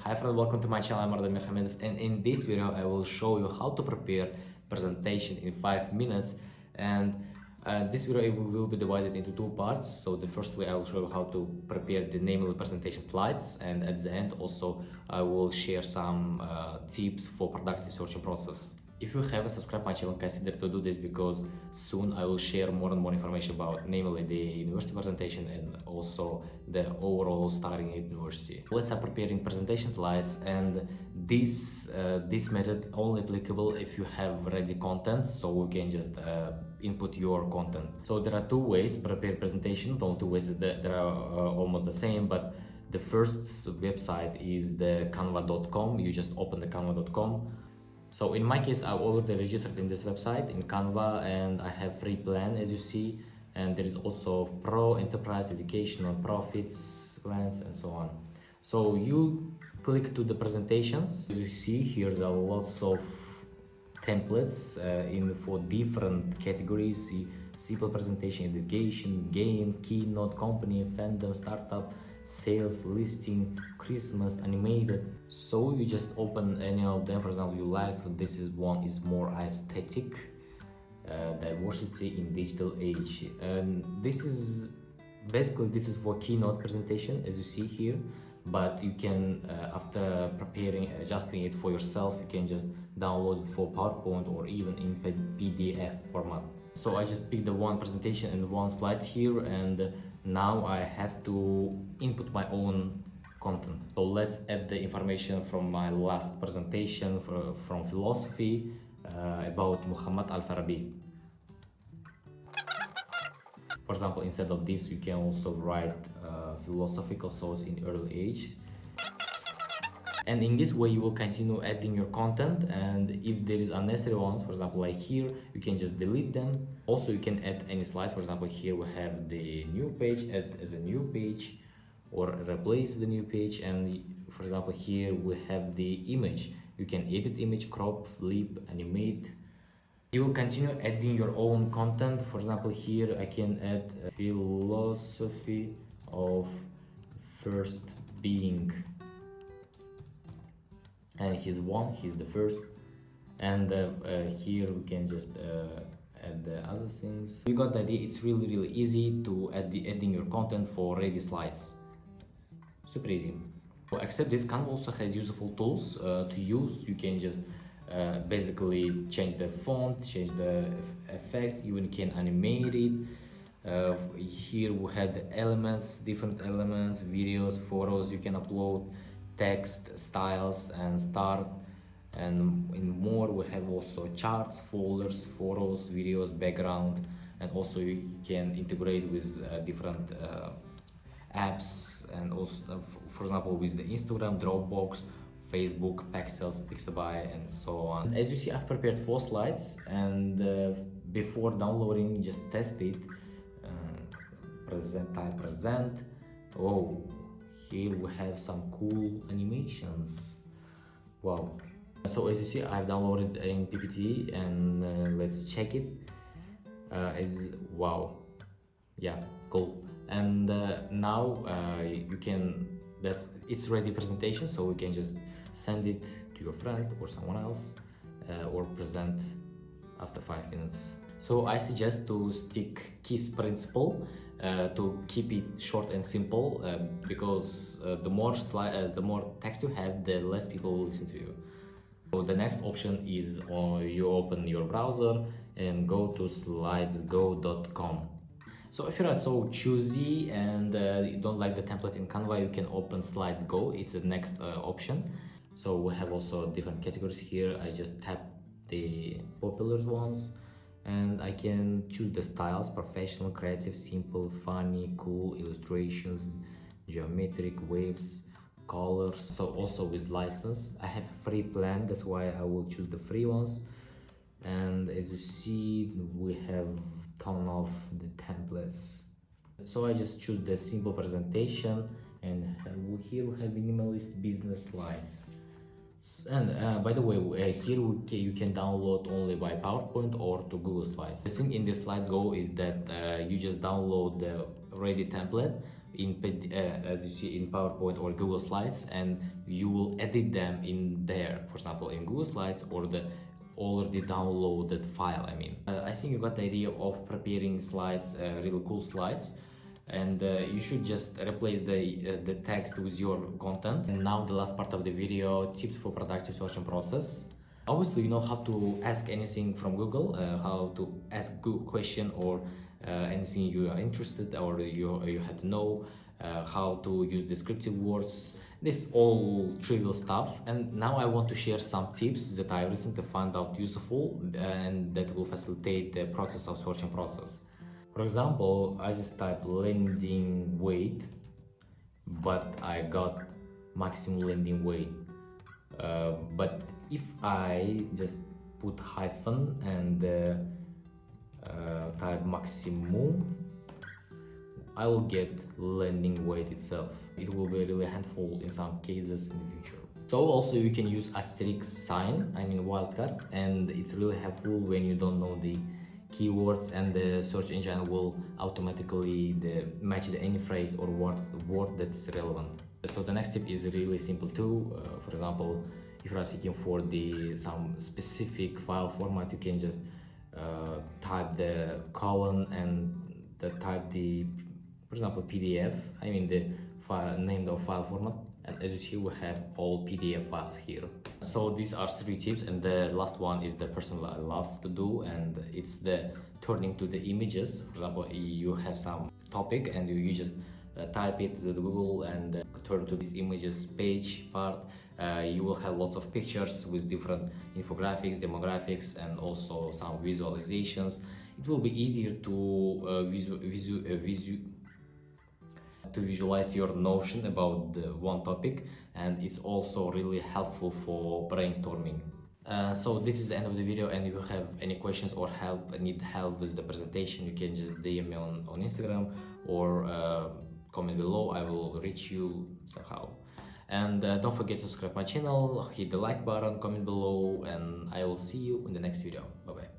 Hi friend, welcome to my channel. I'm Arda Mirhamedov, and in this video I will show you how to prepare presentation in 5 minutes. And this video will be divided into two parts. So the first way I will show you how to prepare the namely presentation slides, and at the end also I will share some tips for productive searching process. If you haven't subscribed my channel, consider to do this, because soon I will share more and more information about namely the university presentation and also the overall studying at university. Let's start preparing presentation slides, and this method only applicable if you have ready content, so we can just input your content. So there are two ways to prepare presentation, not two ways, that are almost the same, but the first website is the canva.com. You just open the canva.com. So in my case, I've already registered in this website in Canva, and I have free plan, as you see, and there is also pro, enterprise, educational, profits, plans, and so on. So you click to the presentations. As you see here, there are lots of templates for different categories: simple presentation, education, game, keynote, company, fandom, startup, sales, listing, Christmas, animated. So you just open any of them. For example, you like this one is more aesthetic, diversity in digital age, and this is for keynote presentation, as you see here. But you can after preparing, adjusting it for yourself, you can just download it for PowerPoint or even in PDF format. So I just picked the one presentation and one slide here, and now I have to input my own content. So let's add the information from my last presentation from philosophy about Muhammad Al-Farabi. For example, instead of this, you can also write philosophical thoughts in early age. And in this way, you will continue adding your content, and if there is unnecessary ones, for example, like here, you can just delete them. Also, you can add any slides. For example, here we have the new page, add as a new page, or replace the new page. And for example, here we have the image. You can edit image, crop, flip, animate. You will continue adding your own content. For example, here I can add a philosophy of first being, and he's the first. And here we can just add the other things. You got the idea. It's really easy to adding your content for ready slides. Super easy. So except this, Canva also has useful tools to use. You can just basically change the font, change the effects, even can animate it. Here we have the elements, different elements, videos, photos. You can upload text, styles, and start. And in more, we have also charts, folders, photos, videos, background, and also you can integrate with different apps, and also for example with the Instagram, Dropbox, Facebook, Pexels, Pixabay, and so on. As you see, I've prepared 4 slides, and before downloading, just test it. Present. Oh, here we have some cool animations. Wow. So as you see, I've downloaded in PPT, and let's check it. Wow, yeah, cool. And now you can, it's ready presentation, so we can just send it to your friend or someone else, or present after 5 minutes. So I suggest to stick KISS principle, to keep it short and simple, because the more text you have, the less people will listen to you. So the next option is you open your browser and go to slidesgo.com. So if you're not so choosy and you don't like the templates in Canva, you can open SLIDESGO. It's the next option. So we have also different categories here. I just tap the popular ones, and I can choose the styles: professional, creative, simple, funny, cool, illustrations, geometric, waves, colors. So also with license. I have free plan, that's why I will choose the free ones. And as you see, we have ton of the templates. So I just choose the simple presentation, and here we have minimalist business slides. And by the way, here you can download only by PowerPoint or to Google Slides. The thing in the SLIDESGO is that you just download the ready template, as you see in PowerPoint or Google Slides, and you will edit them in there, for example in Google Slides or the already downloaded file. I think you got the idea of preparing slides, really cool slides, and you should just replace the text with your content. And now the last part of the video, tips for productive searching process. Obviously, you know how to ask anything from Google, how to ask Google question or anything you are interested or you have to know, how to use descriptive words. This all trivial stuff. And now I want to share some tips that I recently found out useful and that will facilitate the process of searching process. For example, I just type landing weight, but I got maximum landing weight. But if I just put hyphen and type maximum, I will get landing weight itself. It will be really handful in some cases in the future. So also you can use asterisk sign, wildcard, and it's really helpful when you don't know the keywords, and the search engine will automatically match any phrase or word that's relevant. So the next tip is really simple too. For example, if you are seeking for some specific file format, you can just type the colon and type for example, PDF. The file name of file format, and as you see, we have all PDF files here. So these are 3 tips, and the last one is the personal I love to do, and it's the turning to the images. For example, you have some topic and you just type it to Google and turn to this images page part. You will have lots of pictures with different infographics, demographics, and also some visualizations. It will be easier to visualize your notion about the one topic, and it's also really helpful for brainstorming. So this is the end of the video, and if you have any questions or need help with the presentation, you can just DM me on Instagram or comment below. I will reach you somehow. And don't forget to subscribe my channel, hit the like button, comment below, and I will see you in the next video. Bye bye.